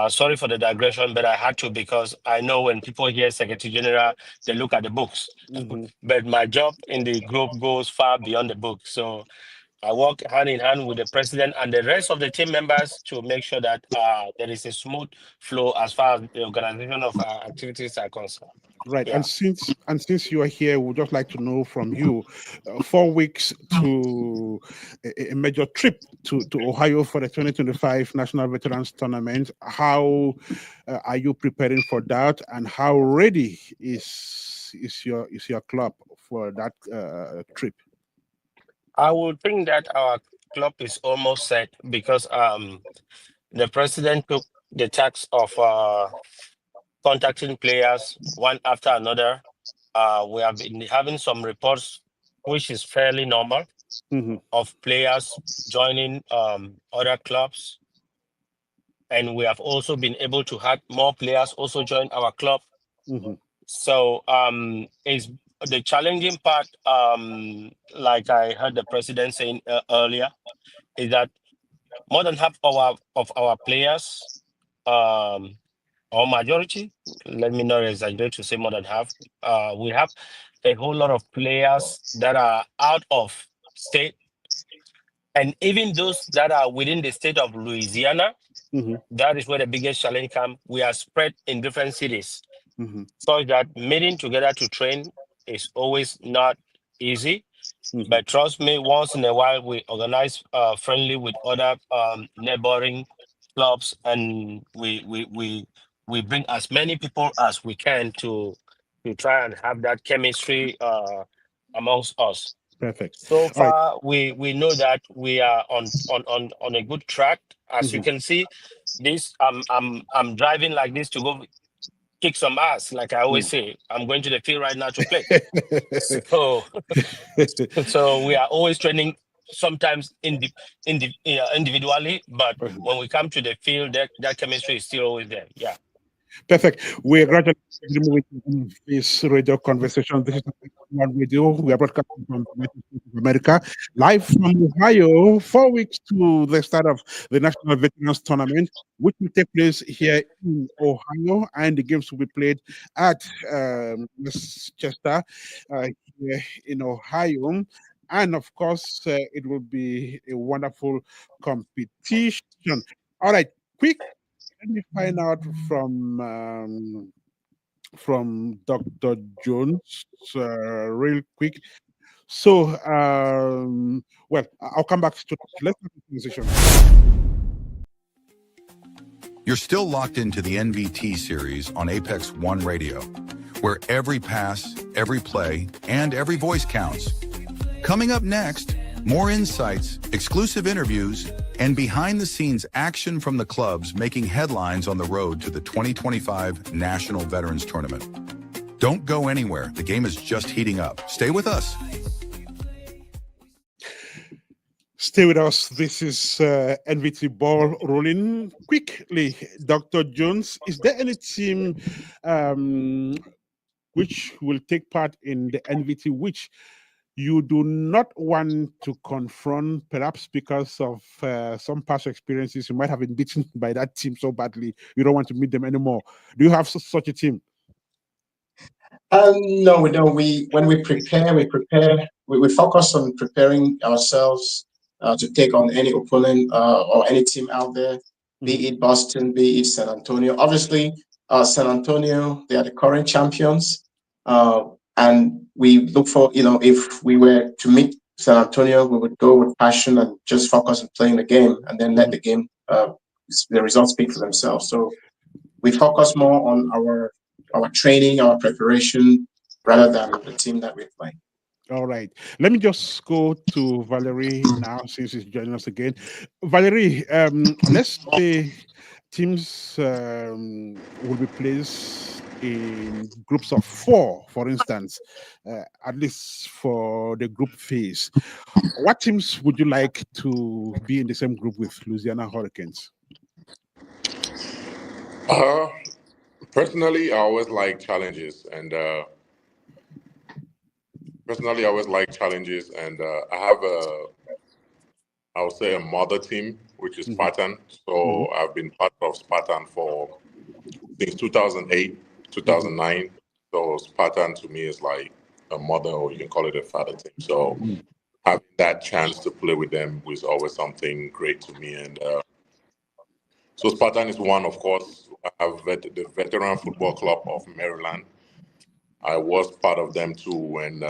Sorry for the digression, but I had to, because I know when people hear Secretary General, they look at the books. Mm-hmm. But my job in the group goes far beyond the book. So I work hand in hand with the president and the rest of the team members to make sure that there is a smooth flow as far as the organization of our activities are concerned. Right, Yeah. and since you are here, we'd just like to know from you, 4 weeks to a major trip to Ohio for the 2025 National Veterans Tournament. How are you preparing for that, and how ready is your club for that trip? I would think that our club is almost set, because the president took the task of contacting players one after another. We have been having some reports, which is fairly normal, Mm-hmm. of players joining other clubs. And we have also been able to have more players also join our club. Mm-hmm. So is the challenging part, like I heard the president saying earlier, is that more than half of our players, um, or majority, let me not exaggerate to say more than half, we have a whole lot of players that are out of state, and even those that are within the state of Louisiana. Mm-hmm. That is where the biggest challenge comes. We are spread in different cities, Mm-hmm. so that meeting together to train is always not easy. Mm-hmm. But trust me, once in a while we organize friendly with other neighboring clubs, and we bring as many people as we can to try and have that chemistry amongst us. Perfect. So far, we know that we are on a good track. As you can see, this I'm driving like this to go kick some ass. Like I always say, I'm going to the field right now to play. So so we are always training. Sometimes individually, but when we come to the field, that chemistry is still always there. Yeah. Perfect. We are gradually moving to this radio conversation. This is one radio. We are broadcasting from the United States of America, live from Ohio, 4 weeks to the start of the National Veterans Tournament, which will take place here in Ohio, and the games will be played at Westchester here in Ohio. And of course, it will be a wonderful competition. All right, quick. Let me find out from Dr. Jones real quick. So, well, I'll come back to let's have a conversation. You're still locked into the NVT series on Apex One Radio, where every pass, every play, and every voice counts. Coming up next, more insights, exclusive interviews, and behind-the-scenes action from the clubs making headlines on the road to the 2025 National Veterans Tournament. Don't go anywhere. The game is just heating up. Stay with us. Stay with us. This is Nvt Ball Roll'N. Quickly, Dr. Jones, is there any team which will take part in the NVT which you do not want to confront, perhaps because of some past experiences? You might have been beaten by that team so badly you don't want to meet them anymore. Do you have such a team? No, we don't. When we prepare, we focus on preparing ourselves to take on any opponent or any team out there, be it Boston, be it San Antonio. Obviously, San Antonio, they are the current champions. And we look for, if we were to meet San Antonio, we would go with passion and just focus on playing the game, and then let the game, the results speak for themselves. So we focus more on our training, our preparation, rather than the team that we play. All right. Let me just go to Valerie now, since she's joining us again. Valerie, let's say teams will be placed in groups of 4, for instance, at least for the group phase. What teams would you like to be in the same group with Louisiana Hurricanes? Personally, I always like challenges, and I have I would say a mother team, which is Spartan. So I've been part of Spartan since 2008, 2009. So Spartan to me is like a mother, or you can call it a father team. So having that chance to play with them was always something great to me. And so Spartan is one, of course. I have the Veteran Football Club of Maryland. I was part of them too when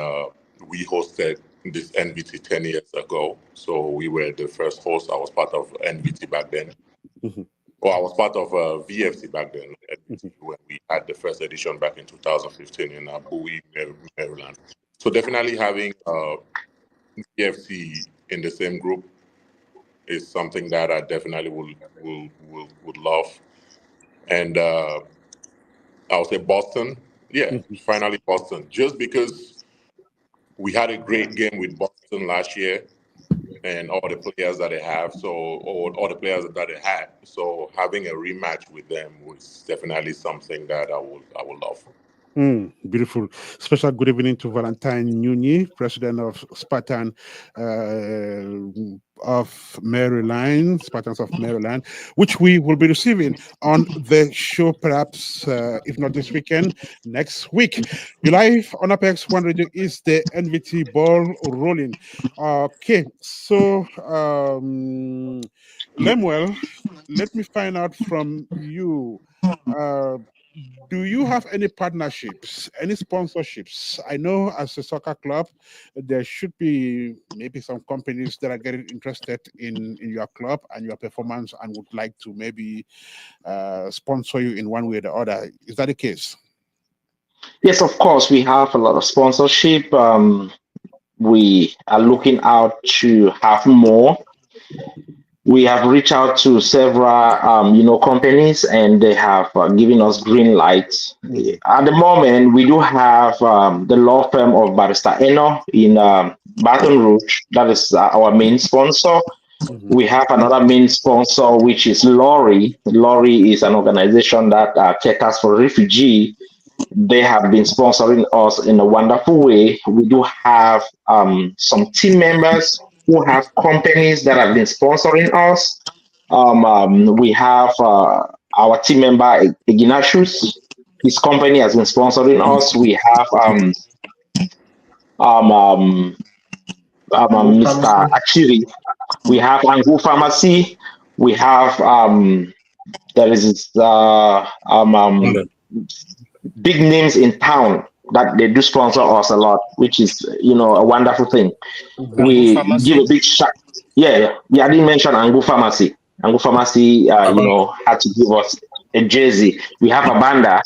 we hosted this NVT 10 years ago. So we were the first host. I was part of NVT back then. Well, I was part of VFC back then when we had the first edition back in 2015 in Bowie, Maryland. So definitely having VFC in the same group is something that I definitely would love. And I would say Boston. Yeah, finally Boston. Just because we had a great game with Boston last year, and all the players that they have, all the players that they had. So having a rematch with them was definitely something that I would love. Beautiful. Special good evening to Valentine Nuni, president of Spartan of Maryland, Spartans of Maryland, which we will be receiving on the show, perhaps, if not this weekend, next week. You live on Apex One Radio is the Nvt Ball Roll'N. Okay, so Lemuel, let me find out from you. Do you have any partnerships, any sponsorships? I know as a soccer club, there should be maybe some companies that are getting interested in your club and your performance and would like to maybe sponsor you in one way or the other. Is that the case? Yes, of course. We have a lot of sponsorship. we are looking out to have more. We have reached out to several, companies, and they have given us green lights. At the moment, we do have the law firm of Barrister Eno in Baton Rouge. That is our main sponsor. We have another main sponsor, which is Lori. Lori is an organization that caters for refugee. They have been sponsoring us in a wonderful way. We do have some team members who have companies that have been sponsoring us. We have our team member Ignatius. His company has been sponsoring us. We have Mr. Achiri. We have Angu Pharmacy. We have there is big names in town that they do sponsor us a lot, which is a wonderful thing. We give a big shout. Yeah, I didn't mention Angu Pharmacy. Angu Pharmacy, had to give us a jersey. We have a banda.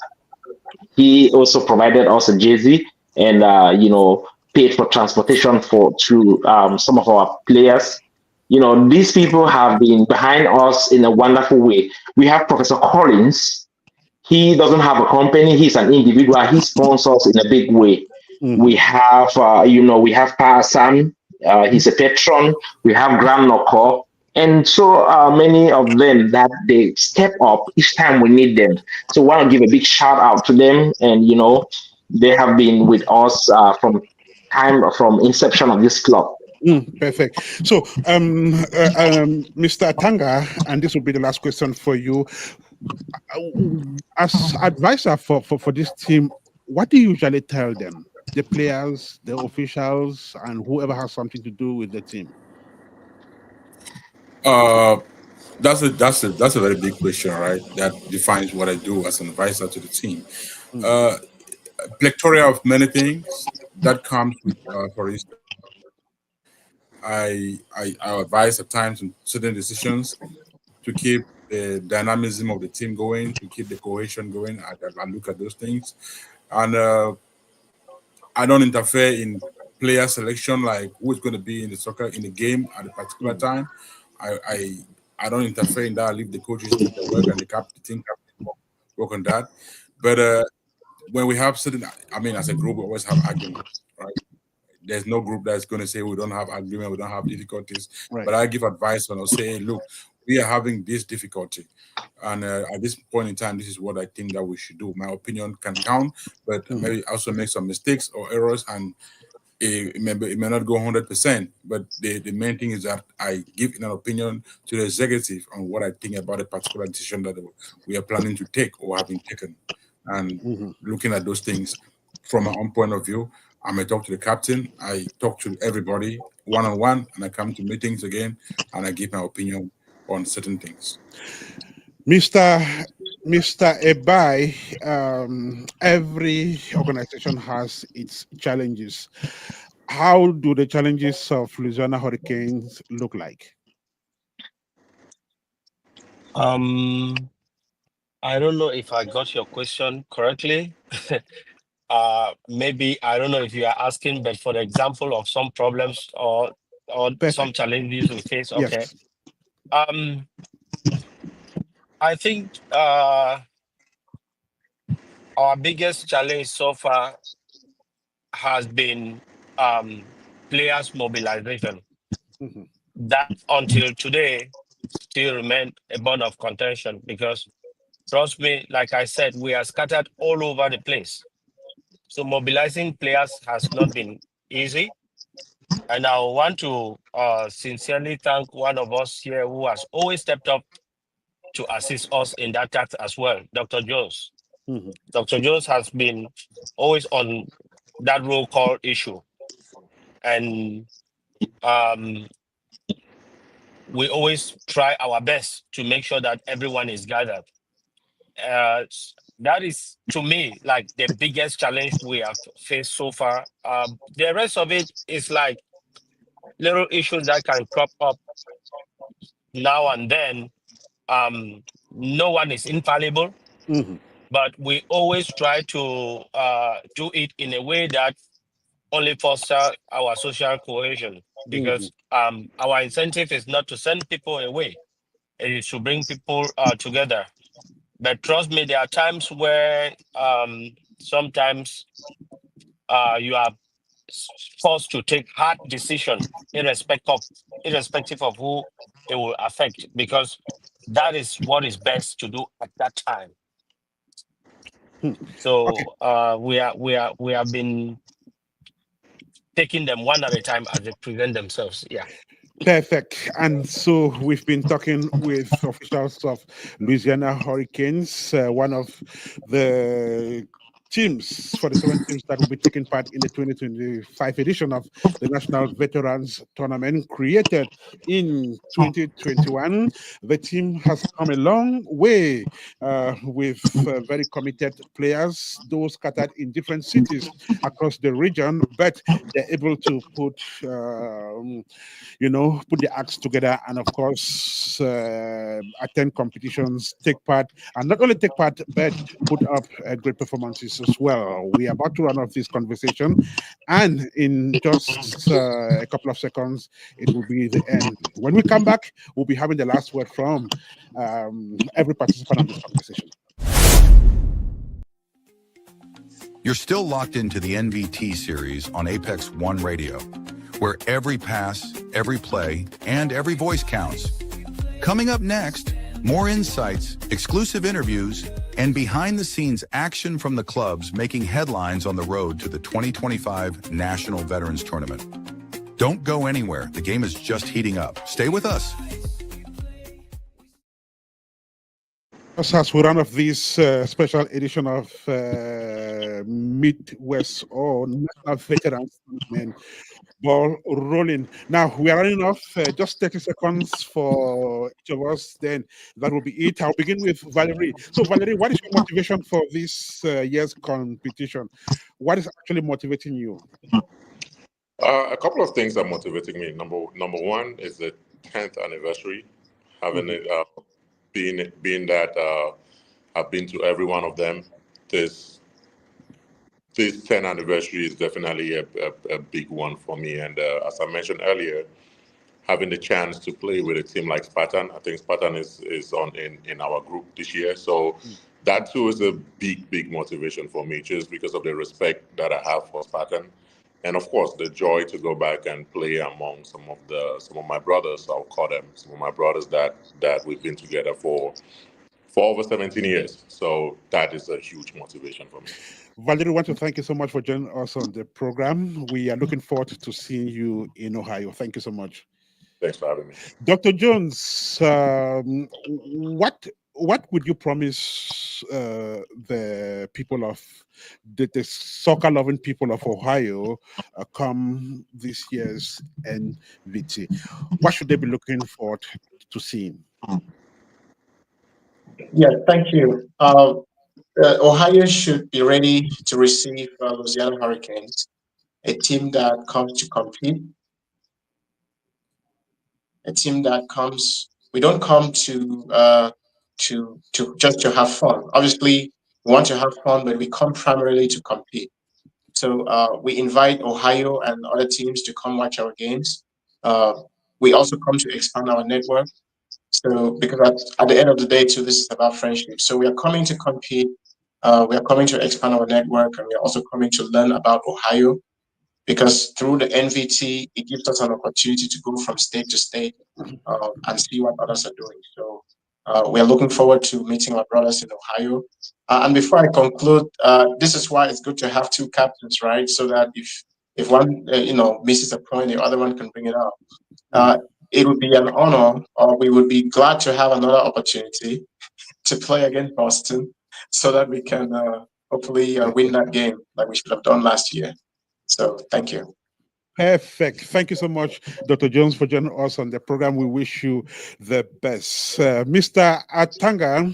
He also provided us a jersey and paid for transportation to some of our players. These people have been behind us in a wonderful way. We have Professor Collins. He doesn't have a company. He's an individual. He sponsors in a big way. We have, we have Pa Sam. He's a patron. We have Grand Noko. And so many of them that they step up each time we need them. So I want to give a big shout out to them. And, they have been with us from inception of this club. Perfect. So, Mr. Tanga, and this will be the last question for you. As advisor for this team, what do you usually tell them? The players, the officials, and whoever has something to do with the team? That's a very big question, right? That defines what I do as an advisor to the team. Plethora of many things that comes with, for instance, I advise at times on certain decisions to keep the dynamism of the team going, to keep the cohesion going. I look at those things, and I don't interfere in player selection, like who's going to be in the game at a particular time. I don't interfere in that. I leave the coaches to the work and the team captain work on that. But when we have certain, as a group, we always have arguments, right? There's no group that's going to say we don't have agreement, we don't have difficulties. Right. But I give advice and I'll say, hey, look, we are having this difficulty. And at this point in time, this is what I think that we should do. My opinion can count, but maybe also make some mistakes or errors, and it may not go 100%. But the main thing is that I give an opinion to the executive on what I think about a particular decision that we are planning to take or have been taken. And looking at those things from my own point of view, I may talk to the captain, I talk to everybody one-on-one, and I come to meetings again, and I give my opinion on certain things. Mr. Ebai, every organization has its challenges. How do the challenges of Louisiana Hurricanes look like? I don't know if I got your question correctly. Maybe I don't know if you are asking, but for the example of some problems or some challenges we face. Okay. Yes. I think our biggest challenge so far has been players mobilization. That until today still remain a bone of contention, because trust me, like I said, we are scattered all over the place. So mobilizing players has not been easy. And I want to sincerely thank one of us here who has always stepped up to assist us in that task as well, Dr. Jones. Dr. Jones has been always on that roll call issue. And we always try our best to make sure that everyone is gathered. That is, to me, like the biggest challenge we have faced so far. The rest of it is like little issues that can crop up now and then. No one is infallible, but we always try to do it in a way that only foster our social cohesion, because our incentive is not to send people away. It is to bring people together. But trust me, there are times where sometimes you are forced to take hard decision, irrespective of who it will affect, because that is what is best to do at that time. So we have been taking them one at a time as they present themselves. Yeah. Perfect. And so we've been talking with officials of Louisiana Hurricanes, one of the teams for the 7 teams that will be taking part in the 2025 edition of the National Veterans Tournament created in 2021. The team has come a long way with very committed players, those scattered in different cities across the region, but they're able to put put the acts together and, of course, attend competitions, take part, and not only take part, but put up great performances as well. We are about to run off this conversation, and in just a couple of seconds, it will be the end. When we come back, we'll be having the last word from every participant on this conversation. You're still locked into the NVT series on Apex One Radio, where every pass, every play, and every voice counts. Coming up next, more insights, exclusive interviews, and behind-the-scenes action from the clubs making headlines on the road to the 2025 National Veterans Tournament. Don't go anywhere. The game is just heating up. Stay with us. As we run off this special edition of Midwest or National Veterans Ball Rolling. Now we are running off just 30 seconds for each of us. Then that will be it. I'll begin with Valerie. So Valerie, what is your motivation for this year's competition? What is actually motivating you? A couple of things are motivating me. Number one is the 10th anniversary, having it. Being that I've been to every one of them, this 10th anniversary is definitely a big one for me. And as I mentioned earlier, having the chance to play with a team like Spartan, I think Spartan is on in our group this year. So that too is a big motivation for me, just because of the respect that I have for Spartan. And of course, the joy to go back and play among some of my brothers, I'll call them, some of my brothers that we've been together for over 17 years. So that is a huge motivation for me. Valerie, I want to thank you so much for joining us on the program. We are looking forward to seeing you in Ohio. Thank you so much. Thanks for having me. Dr. Jones, what would you promise the people of the soccer-loving people of Ohio come this year's NVT? What should they be looking forward to seeing? Yeah, thank you. Ohio should be ready to receive Louisiana Hurricanes, a team that comes to compete, a team that comes. We don't come to just to have fun. Obviously, we want to have fun, but we come primarily to compete. So we invite Ohio and other teams to come watch our games. We also come to expand our network. So because at the end of the day, too, this is about friendship. So we are coming to compete. We are coming to expand our network, and we are also coming to learn about Ohio, because through the NVT, it gives us an opportunity to go from state to state and see what others are doing. So we are looking forward to meeting our brothers in Ohio. And before I conclude, this is why it's good to have two captains, right? So that if one misses a point, the other one can bring it up. It would be an honor, or we would be glad to have another opportunity to play against Boston, so that we can hopefully win that game like we should have done last year. So thank you. Perfect. Thank you so much, Dr. Jones, for joining us on the program. We wish you the best. Mr. Atanga,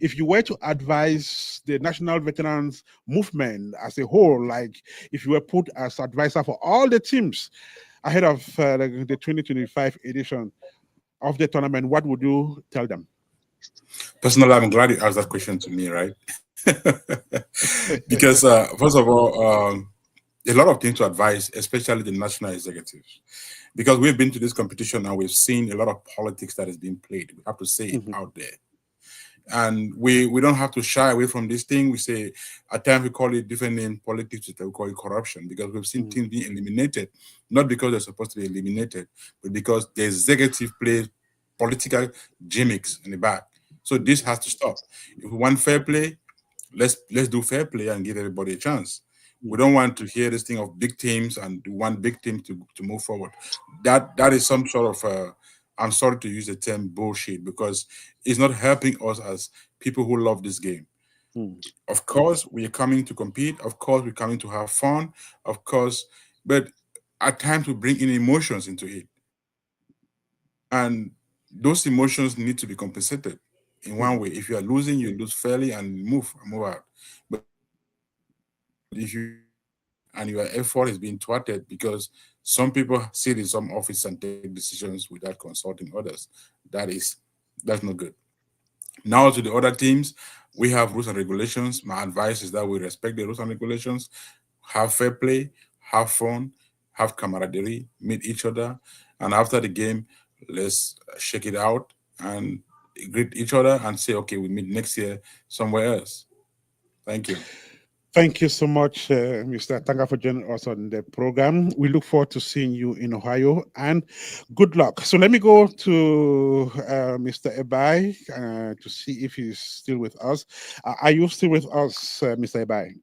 if you were to advise the National Veterans Movement as a whole, like if you were put as advisor for all the teams ahead of the 2025 edition of the tournament, what would you tell them? Personally, I'm glad you asked that question to me, right? Because first of all, a lot of things to advise, especially the national executives, because we've been to this competition and we've seen a lot of politics that is being played. We have to say it out there. And we don't have to shy away from this thing. We say, at times we call it different name, politics, we call it corruption, because we've seen teams being eliminated, not because they're supposed to be eliminated, but because the executive plays political gimmicks in the back. So this has to stop. If we want fair play, let's do fair play and give everybody a chance. We don't want to hear this thing of big teams and one big team to move forward. That is some sort of I'm sorry to use the term bullshit, because it's not helping us as people who love this game. Of course, we are coming to compete. Of course, we're coming to have fun. Of course, but at times we bring in emotions into it. And those emotions need to be compensated in one way. If you are losing, you lose fairly and move out. But if you and your effort is being thwarted because some people sit in some office and take decisions without consulting others, that's not good. Now to the other teams, we have rules and regulations. My advice is that we respect the rules and regulations, have fair play, have fun, have camaraderie, meet each other, and after the game, let's shake it out and greet each other and say, okay, we meet next year somewhere else. Thank you. Thank you so much, Mr. Tanga, for joining us on the program. We look forward to seeing you in Ohio, and good luck. So let me go to Mr. Ebai to see if he's still with us. Are you still with us, Mr. Ebai?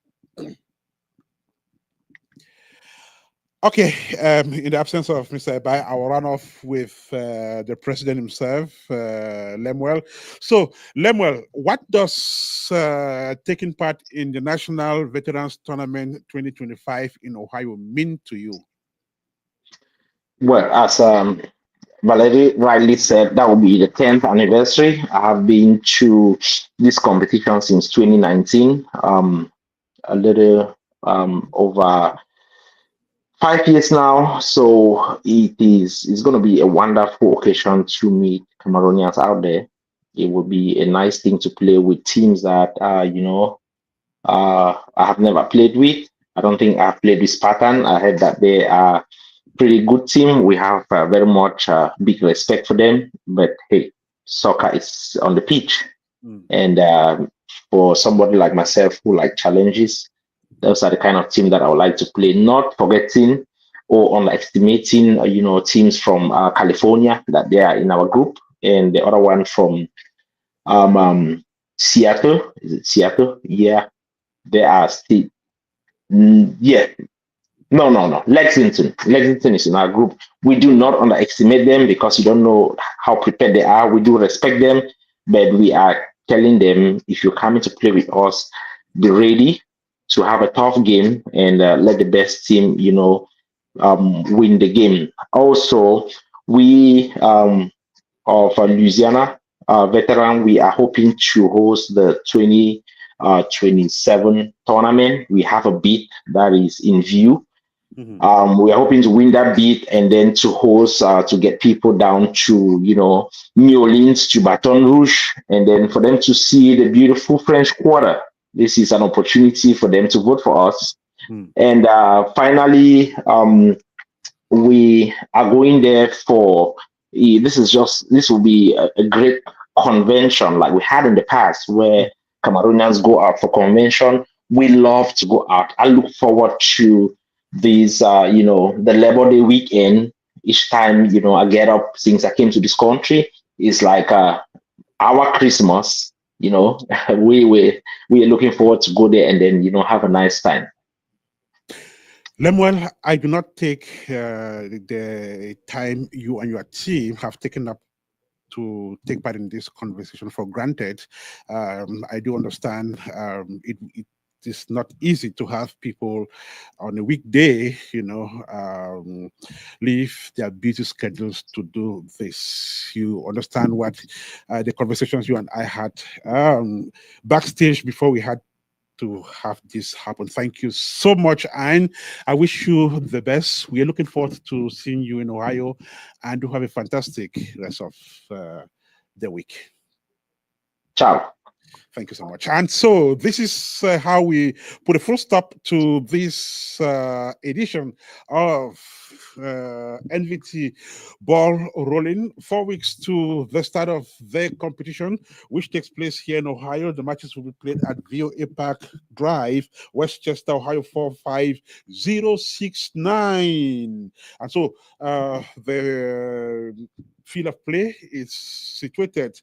Okay, in the absence of Mr. Ebai, I will run off with the president himself, Lemuel. So, Lemuel, what does taking part in the National Veterans Tournament 2025 in Ohio mean to you? Well, as Valerie rightly said, that will be the 10th anniversary. I have been to this competition since 2019, a little over 5 years now. So it's going to be a wonderful occasion to meet Cameroonians out there. It will be a nice thing to play with teams that I have never played with. I don't think I've played with Spartan. I heard that they are pretty good team. We have very much big respect for them. But hey, soccer is on the pitch, and for somebody like myself who like challenges, those are the kind of team that I would like to play. Not forgetting or underestimating, teams from California that they are in our group, and the other one from Seattle. Is it Seattle? Yeah, they are still. Yeah, no. Lexington. Lexington is in our group. We do not underestimate them because you don't know how prepared they are. We do respect them, but we are telling them, if you're coming to play with us, be ready to have a tough game and let the best team, win the game. Also, we of Louisiana veteran, we are hoping to host the 2027 tournament. We have a bid that is in view. We are hoping to win that bid and then to host, to get people down to, New Orleans, to Baton Rouge, and then for them to see the beautiful French Quarter. This is an opportunity for them to vote for us. And finally, we are going there for, this will be a great convention like we had in the past where Cameroonians go out for convention. We love to go out. I look forward to these, the Labor Day weekend. Each time, I get up since I came to this country, it's like our Christmas, we are looking forward to go there and then, have a nice time. Lemuel, I do not take the time you and your team have taken up to take part in this conversation for granted. I do understand it is not easy to have people on a weekday, leave their busy schedules to do this. You understand what the conversations you and I had backstage before we had to have this happen. Thank you so much, and I wish you the best. We are looking forward to seeing you in Ohio, and do have a fantastic rest of the week. Ciao. Thank you so much. And so this is how we put a full stop to this edition of Nvt Ball Roll'N. 4 weeks to the start of the competition, which takes place here in Ohio. The matches will be played at VOA Park Drive, Westchester, Ohio 45069. And so the field of play is situated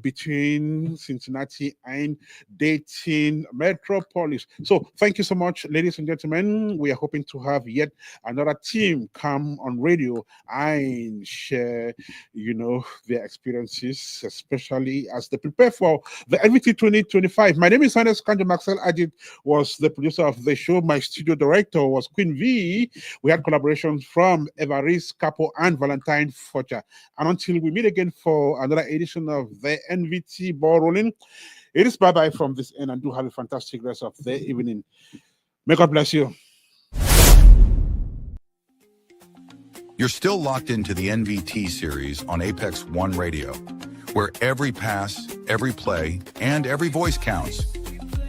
between Cincinnati and Dayton Metropolis. So thank you so much, ladies and gentlemen. We are hoping to have yet another team come on radio and share, their experiences, especially as they prepare for the Nvt 2025. My name is Ernest. Kanjo. Marcel Adg was the producer of the show. My studio director was Queen V. We had collaborations from Evaris, Capo, and Valentine Forger. And until we meet again for another edition of the Nvt Ball Roll'N, it is bye-bye from this end, and do have a fantastic rest of the evening. May God bless you. You're still locked into the NVT series on Apex One Radio, where every pass, every play, and every voice counts.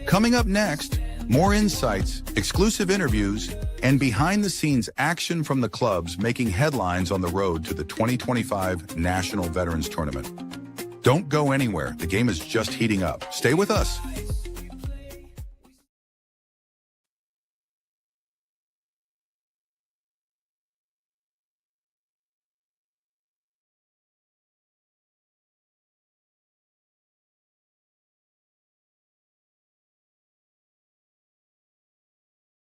Coming up next, more insights, exclusive interviews, and behind-the-scenes action from the clubs making headlines on the road to the 2025 National Veterans Tournament. Don't go anywhere. The game is just heating up. Stay with us.